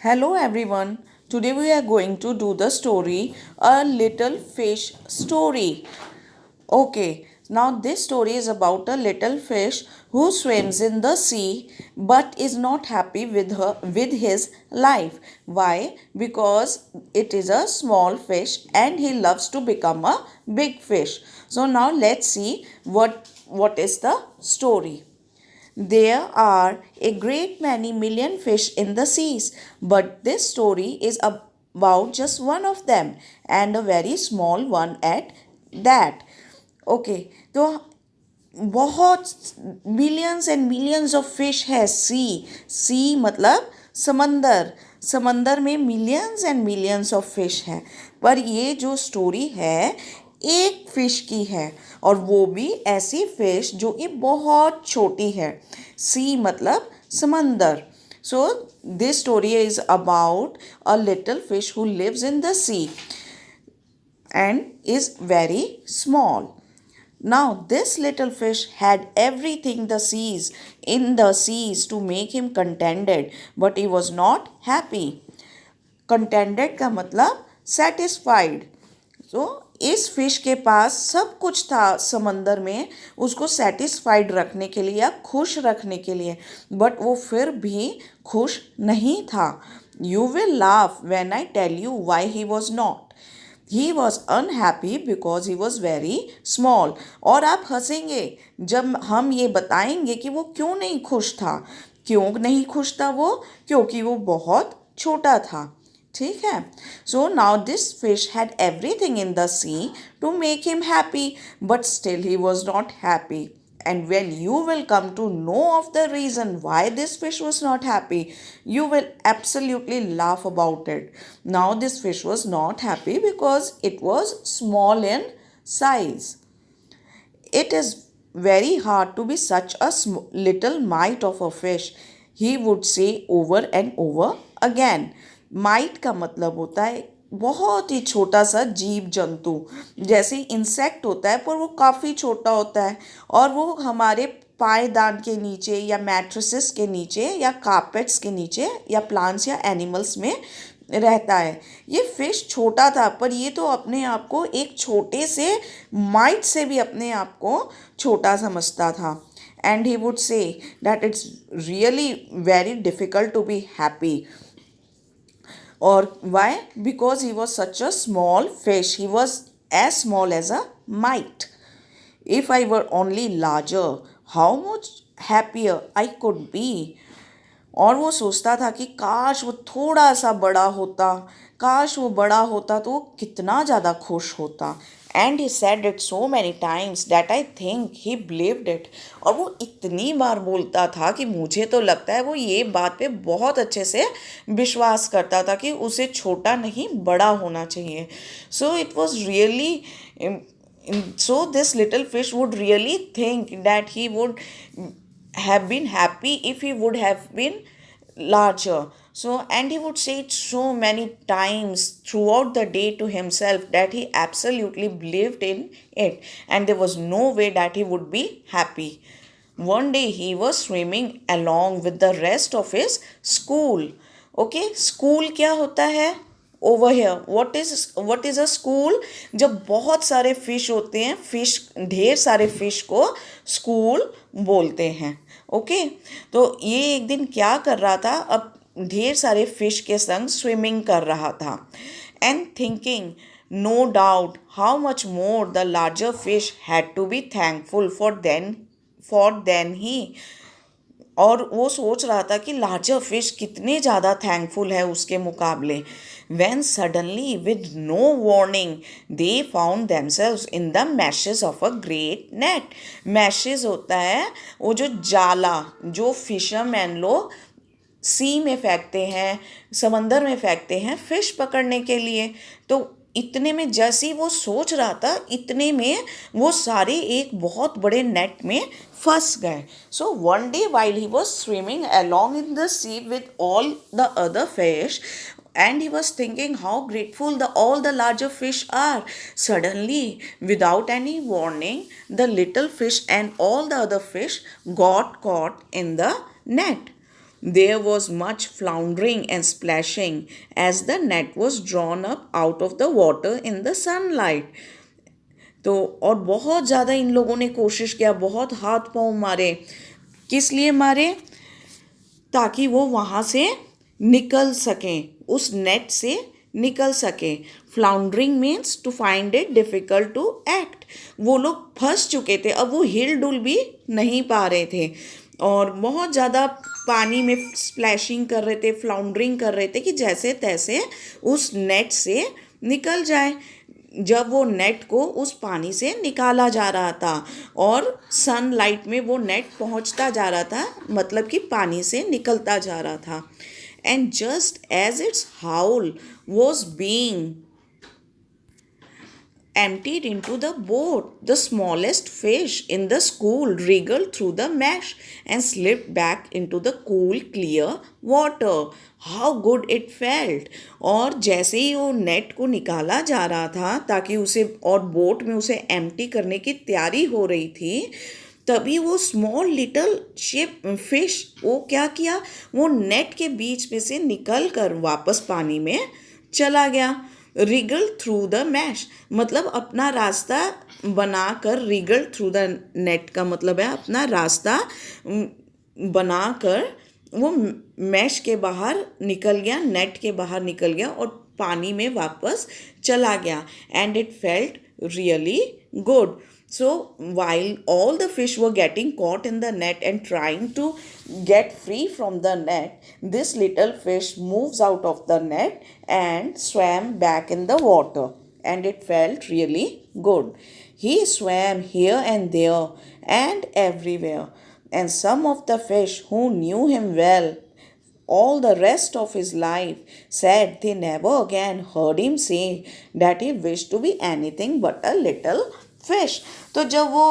Hello everyone. Today we are going to do the story A Little Fish Story. Okay, now this story is about a little fish who swims in the sea but is not happy with his life. Why? Because it is a small fish and he loves to become a big fish. So now let's see what is the story. There are a great many million fish in the seas, but this story is about just one of them and a very small one at that. Okay तो बहुत millions and millions of fish है sea मतलब समंदर समंदर में millions and millions of fish है पर ये जो स्टोरी है एक फिश की है और वो भी ऐसी फिश जो कि बहुत छोटी है सी मतलब समंदर so this story is about a little fish who lives in the sea and is very small. Now, this little fish had everything in the seas to make him contented, but he was not happy. Contented का मतलब satisfied. So, इस fish के पास सब कुछ था समंदर में उसको सेटिस्फाइड रखने के लिए या खुश रखने के लिए बट वो फिर भी खुश नहीं था. You will laugh when I tell you why he was not. He was unhappy because he was very small. और आप हंसेंगे जब हम ये बताएंगे कि वो क्यों नहीं खुश था. क्यों नहीं खुश था वो? क्योंकि वो बहुत छोटा था. ठीक है. So now this fish had everything in the sea to make him happy but still he was not happy. And when you will come to know of the reason why this fish was not happy, you will absolutely laugh about it. Now, this fish was not happy because it was small in size. It is very hard to be such a little mite of a fish, he would say over and over again. Mite का मतलब होता है बहुत ही छोटा सा जीव जंतु. जैसे इंसेक्ट होता है पर वो काफ़ी छोटा होता है और वो हमारे पायदान के नीचे या मैट्रेसेस के नीचे या कारपेट्स के नीचे या प्लांट्स या एनिमल्स में रहता है. ये फिश छोटा था पर ये तो अपने आप को एक छोटे से माइट से भी अपने आप को छोटा समझता था. And he would say that it's really very difficult to be happy. Or why? Because he was such a small fish. He was as small as a mite. If I were only larger, how much happier I could be. और वो सोचता था कि काश वो थोड़ा सा बड़ा होता. काश वो बड़ा होता तो वो कितना ज़्यादा खुश होता. And he said it so many times that I think he believed it. और वो इतनी बार बोलता था कि मुझे तो लगता है वो ये बात पे बहुत अच्छे से विश्वास करता था कि उसे छोटा नहीं बड़ा होना चाहिए. So it was really so this little fish would really think that he would have been happy if he would have been larger. So and he would say it so many times throughout the day to himself that he absolutely believed in it and there was no way that he would be happy. One day he was swimming along with the rest of his school. Okay, school क्या होता है? Over here what is a school? जब बहुत सारे fish होते हैं fish ढेर सारे फिश को स्कूल बोलते हैं. ओके तो ये एक दिन क्या कर रहा था अब ढेर सारे फिश के संग स्विमिंग कर रहा था. And thinking no doubt how much more the larger fish had to be thankful for than he. और वो सोच रहा था कि लार्जर फिश कितने ज़्यादा थैंकफुल है उसके मुकाबले. When suddenly, with no warning, they found themselves in the meshes of a great net. Meshes होता है वो जो जाला जो फिशरमैन लोग सी में फेंकते हैं समंदर में फेंकते हैं फिश पकड़ने के लिए. तो इतने में जैसे ही वो सोच रहा था इतने में वो सारे एक बहुत बड़े नेट में फंस गए. So one day while he was swimming along in the sea with all the other fish and he was thinking how grateful all the larger fish are. Suddenly, without any warning, the little fish and all the other fish got caught in the net. There was much floundering and splashing as the net was drawn up out of the water in the sunlight. तो और बहुत ज़्यादा इन लोगों ने कोशिश किया, बहुत हाथ पांव मारे. किस लिए मारे? ताकि वो वहाँ से निकल सकें, उस नेट से निकल सकें. Floundering means to find it difficult to act. वो लोग फंस चुके थे, अब वो हिल डुल भी नहीं पा रहे थे और बहुत ज़्यादा पानी में स्प्लैशिंग कर रहे थे, फ्लाउंडरिंग कर रहे थे कि जैसे तैसे उस नेट से निकल जाए. जब वो नेट को उस पानी से निकाला जा रहा था और सनलाइट में वो नेट पहुंचता जा रहा था, मतलब कि पानी से निकलता जा रहा था. And just as its whole was being emptied into the boat, the smallest fish in the school wriggled through the mesh and slipped back into the cool, clear water. How good it felt! और जैसे ही वो net को निकाला जा रहा था ताकि उसे और बोट में उसे एम्प्टी करने की तैयारी हो रही थी, तभी वो स्मॉल लिटिल शिप फिश वो क्या किया, वो नेट के बीच में से निकल कर वापस पानी में चला गया. रिगल थ्रू द मैश मतलब अपना रास्ता बनाकर, रिगल थ्रू द नेट का मतलब है अपना रास्ता बनाकर वो मैश के बाहर निकल गया, नेट के बाहर निकल गया और पानी में वापस चला गया. And it felt really good. So while all the fish were getting caught in the net and trying to get free from the net, this little fish moves out of the net and swam back in the water, and it felt really good. He swam here and there and everywhere, and some of the fish who knew him well all the rest of his life said they never again heard him say that he wished to be anything but a little fish. तो जब वो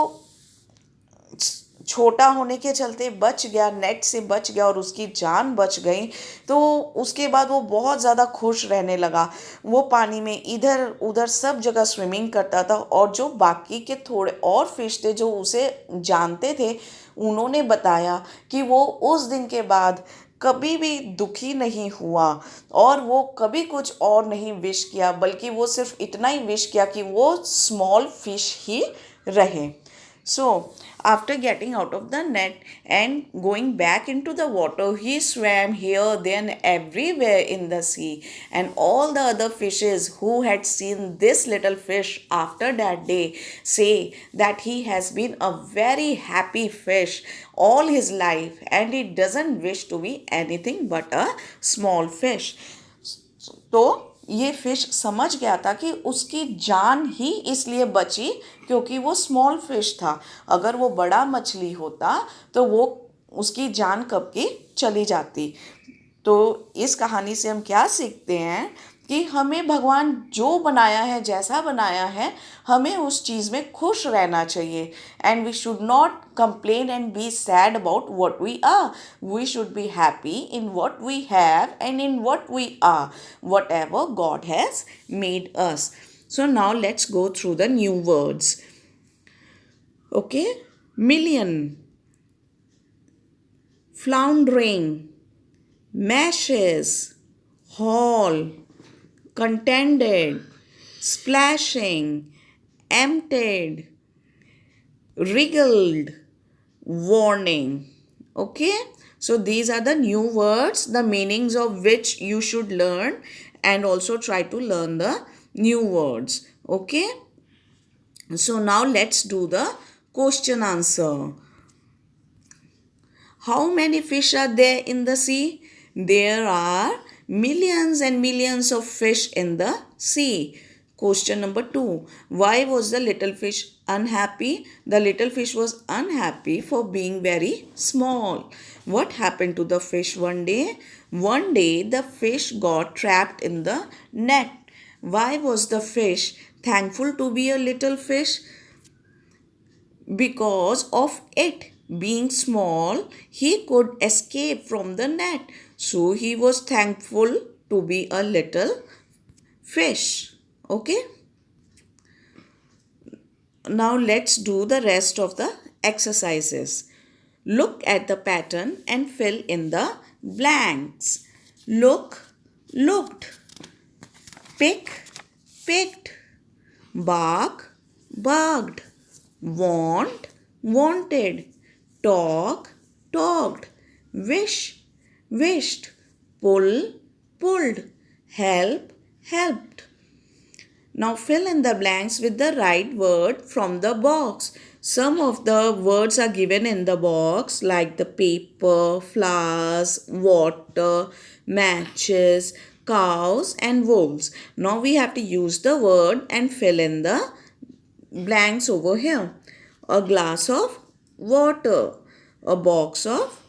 छोटा होने के चलते बच गया, net से बच गया और उसकी जान बच गई, तो उसके बाद वो बहुत ज़्यादा खुश रहने लगा. वो पानी में इधर उधर सब जगह स्विमिंग करता था और जो बाकी के थोड़े और फिश थे जो उसे जानते थे, उन्होंने बताया कि वो उस दिन के बाद कभी भी दुखी नहीं हुआ और वो कभी कुछ और नहीं विश किया, बल्कि वो सिर्फ इतना ही विश किया कि वो स्मॉल फिश ही रहे. So, after getting out of the net and going back into the water, he swam here, there, and everywhere in the sea. And all the other fishes who had seen this little fish after that day say that he has been a very happy fish all his life and he doesn't wish to be anything but a small fish. तो ये fish समझ गया था कि उसकी जान ही इसलिए बची क्योंकि वो स्मॉल फिश था. अगर वो बड़ा मछली होता तो वो उसकी जान कब की चली जाती. तो इस कहानी से हम क्या सीखते हैं कि हमें भगवान जो बनाया है, जैसा बनाया है, हमें उस चीज़ में खुश रहना चाहिए. And we should not complain and be sad about what we are. We should be happy in what we have and in what we are, whatever God has made us. So now let's go through the new words. Okay, million, floundering, meshes, haul, contended, splashing, emptied, wriggled, warning. Okay, so these are the new words, the meanings of which you should learn and also try to learn the new words. Okay, so now let's do the question answer. How many fish are there in the sea? There are millions and millions of fish in the sea. Question number 2. Why was the little fish unhappy? The little fish was unhappy for being very small. What happened to the fish one day? One day the fish got trapped in the net. Why was the fish thankful to be a little fish? Because of it being small, he could escape from the net. So he was thankful to be a little fish. Okay. Now let's do the rest of the exercises. Look at the pattern and fill in the blanks. Look, looked. Pick, picked. Bark, barked. Want, wanted. Talk, talked. Wish, wished. Pull, pulled. Help, helped. Now fill in the blanks with the right word from the box. Some of the words are given in the box like the paper, flowers, water, matches, cows and wolves. Now we have to use the word and fill in the blanks over here. A glass of water, a box of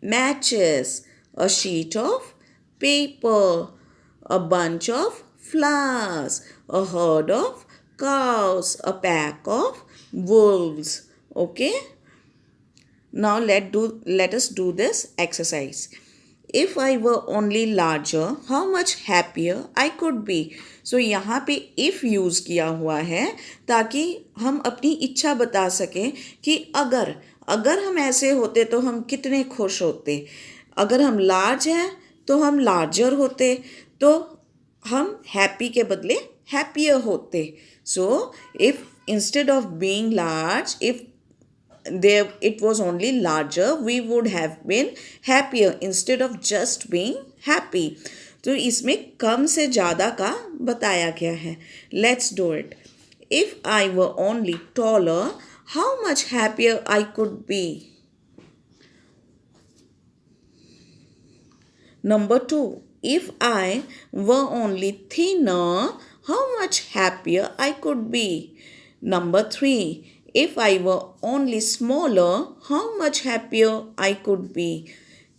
matches, a sheet of paper, a bunch of flowers, a herd of cows, a pack of wolves. Okay? Now let us do this exercise. If I were only larger, how much happier I could be. So यहाँ पे if use किया हुआ है ताकि हम अपनी इच्छा बता सकें कि अगर हम ऐसे होते तो हम कितने खुश होते. अगर हम लार्ज हैं तो हम लार्जर होते, तो हम हैप्पी के बदले हैप्पियर होते. So if instead of being large, if there it was only larger, we would have been happier instead of just being happy. तो इसमें कम से ज़्यादा का बताया गया है. Let's do it. If I were only taller, how much happier I could be. Number 2. If I were only thinner, how much happier I could be. Number 3. If I were only smaller, how much happier I could be.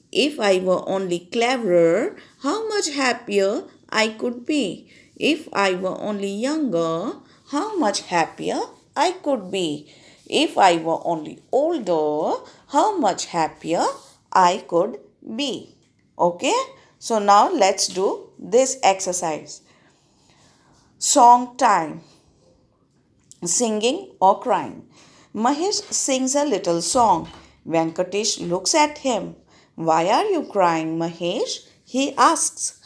If I were only cleverer, how much happier I could be. If I were only younger, how much happier I could be. If I were only older, how much happier I could be. Okay? So now let's do this exercise. Song time. Singing or crying. Mahesh sings a little song. Venkatesh looks at him. Why are you crying, Mahesh? He asks.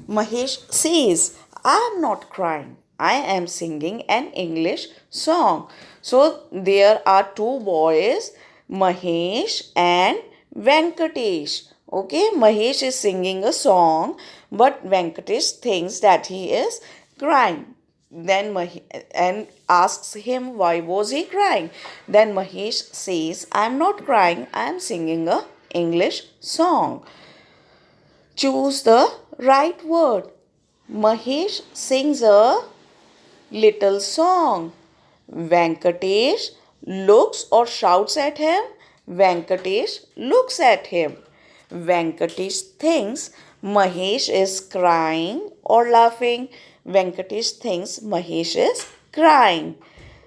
Mahesh says, I am not crying. I am singing an English song. So there are two boys, Mahesh and Venkatesh. Okay, Mahesh is singing a song, but Venkatesh thinks that he is crying. Then and asks him why was he crying. Then Mahesh says, I am not crying, I am singing a English song. Choose the right word. Mahesh sings a little song. Venkatesh looks or shouts at him. Venkatesh looks at him. Venkatesh thinks Mahesh is crying or laughing. Venkatesh thinks Mahesh is crying.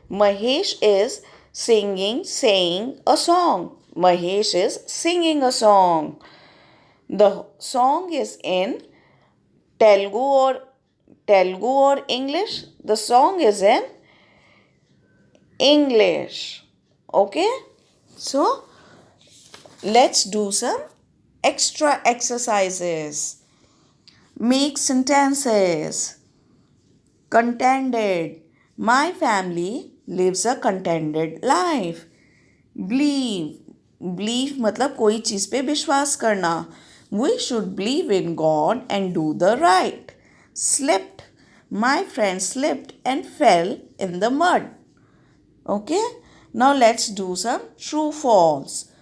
Mahesh is saying a song. Mahesh is singing a song. The song is in Telugu or English. The song is in English. Okay? So, let's do some extra exercises. Make sentences. Contented. My family lives a contented life. Believe. Believe मतलब कोई चीज़ पे विश्वास करना. We should believe in God and do the right. Slipped. My friend slipped and fell in the mud. Okay? Now let's do some true false.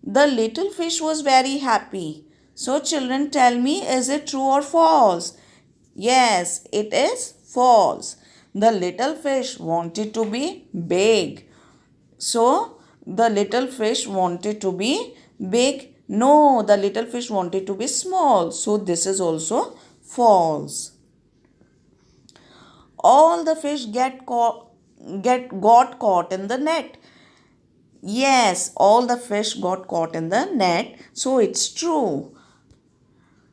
The little fish was very happy. So children, tell me, is it true or false? Yes, it is false. The little fish wanted to be big. So the little fish wanted to be big. No, the little fish wanted to be small. So this is also false. All the fish got caught in the net. Yes, all the fish got caught in the net. So it's true.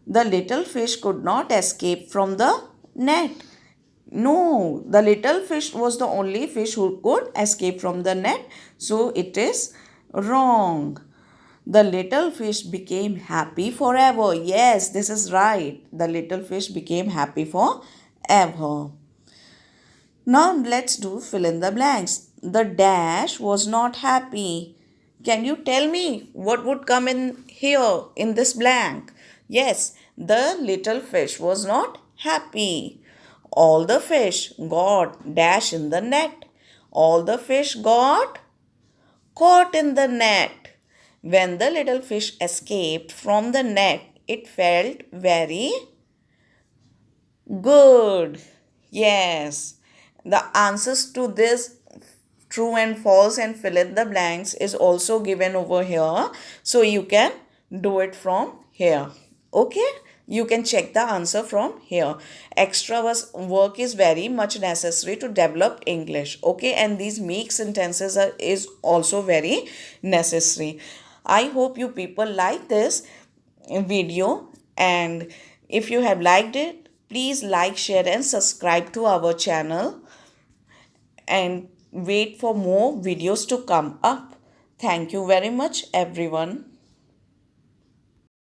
The little fish could not escape from the net. No, the little fish was the only fish who could escape from the net. So it is wrong. The little fish became happy forever. Yes, this is right. The little fish became happy forever. Now let's do fill in the blanks. The dash was not happy. Can you tell me what would come in here in this blank? Yes, the little fish was not happy. All the fish got dash in the net. All the fish got caught in the net. When the little fish escaped from the net, it felt very good. Yes. The answers to this true and false and fill in the blanks is also given over here. So you can do it from here. Okay? You can check the answer from here. Extra work is very much necessary to develop English. Okay? And these make sentences is also very necessary. I hope you people like this video, and if you have liked it, please like, share and subscribe to our channel and wait for more videos to come up. Thank you very much everyone.